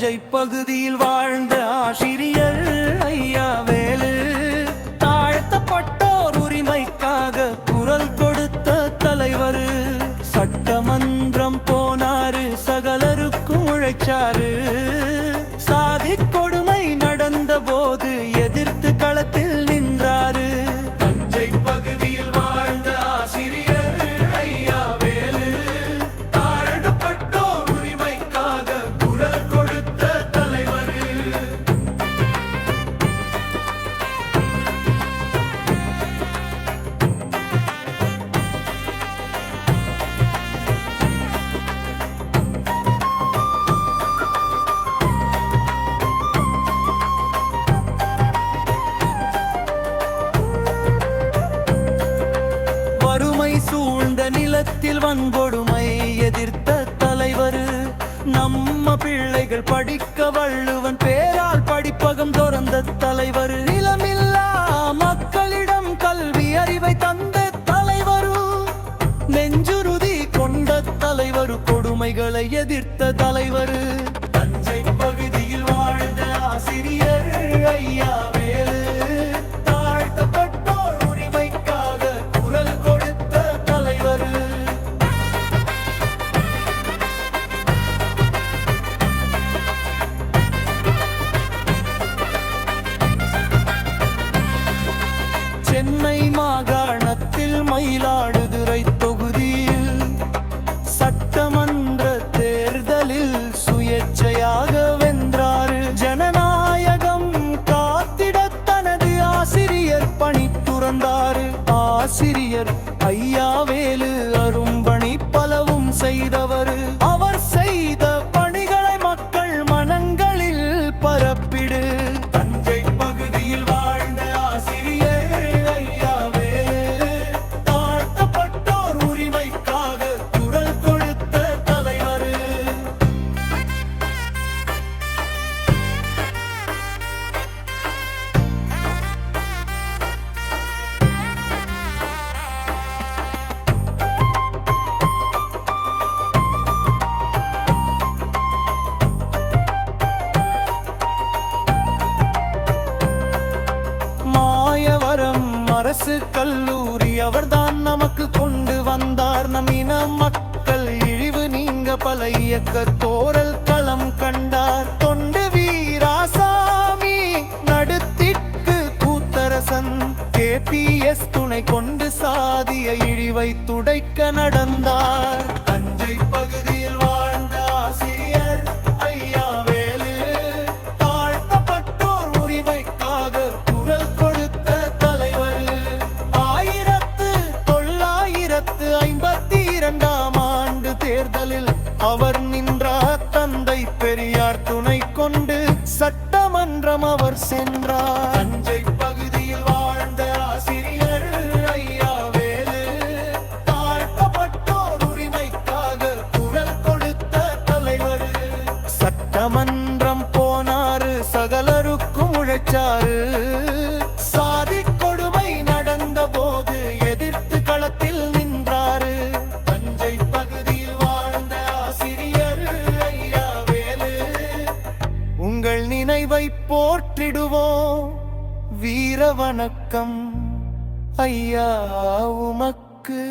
தஞ்சை பகுதியில் வாழ்ந்த ஆசிரியர் ஐயா வேலு தாழ்த்தப்பட்டோர் உரிமைக்காக குரல் கொடுத்த தலைவர். சட்டமன்றம் போனாரு, சகலருக்கும் உழைச்சாரு. சாதி கொடுமை நடந்த போது எதிர்த்து களத்தில் நின்றாரு. தஞ்சை பகுதியில் வாழ்ந்த ஆசிரியர் ஐயா வேலு தாழ்த்தப்பட்டோர் உரிமைக்காக குரல் கொடுத்த தலைவர். வறுமை சூழ்ந்த நிலத்தில் வன்கொடுமை எதிர்த்த தலைவர். நம்ம பிள்ளைகள் படிக்க வள்ளுவன் பேரால் படிப்பகம் திறந்த தலைவர். நிலமில்லா மக்களிடம் கல்வி அறிவை தந்த தலைவர். நெஞ்சுறுதி கொண்ட தலைவர், கொடுமைகளை எதிர்த்த தலைவர். தஞ்சை பகுதியில் வாழ்ந்த ஆசிரியர் ஐயா வேலு தாழ்த்தப்பட்டோர் உரிமைக்காக குரல் கொடுத்த தலைவர். சென்னை மாகாணத்தில் மயிலாடுதுறை தொகுதியில் சட்டமன்ற தேர்தலில் சுயேட்சையாக வென்றாரு. ஜனநாயகம் காத்திட தனது ஆசிரியர் பணி துறந்தாரு. ஆசிரியர் ஐயா வேலு அரும்பணி பலவும் செய்தவர். அவர் செய்த பணிகளை மக்கள் மனங்களில் பரப்பிடு. தஞ்சை பகுதியில் வாழ்ந்த ஆசிரியர் ஐயா வேலு தாழ்த்தப்பட்டோர் உரிமைக்காக குரல் கொடுத்த தலைவர். மாயவரம் அரசு கல்லூரி அவர்தான் நமக்கு கொண்டு வந்தார். நம் இன மக்கள் இழிவு நீங்க பல இயக்க தோரல் களம் கண்டார். தொண்டு வீராசாமி நடுத்திற்கு கூத்தரசன் KPS துணை கொண்டு சாதிய இழிவை துடைக்க நடந்தார். தஞ்சை பகுதியில் வாழ்ந்த ஆசிரியர் ஐயா வேலு தாழ்த்தப்பட்டோர் உரிமைக்காக குரல் கொடுத்த தலைவர். 1952ஆம் ஆண்டு தேர்தலில் அவர் நின்றார். தந்தை பெரியார் துணை கொண்டு சட்டமன்றம் அவர் சென்றார். தஞ்சை பகுதியில் வாழ்ந்த ஆசிரியர் ஐயா வேலு தாழ்த்தப்பட்டோர் உரிமைக்காக குரல் கொடுத்த தலைவர். சட்டமன்றம் போனாரு, சகலருக்கும் உழைச்சாரு. சாதி கொடுமை நடந்த போது எதிர்த்து களத்தில் நின்றாரு. தஞ்சை பகுதியில் வாழ்ந்த ஆசிரியர் ஐயா வேலு உங்கள் நினைவை போற்றிடுவோம். வீர வணக்கம் ஐயா உமக்கு.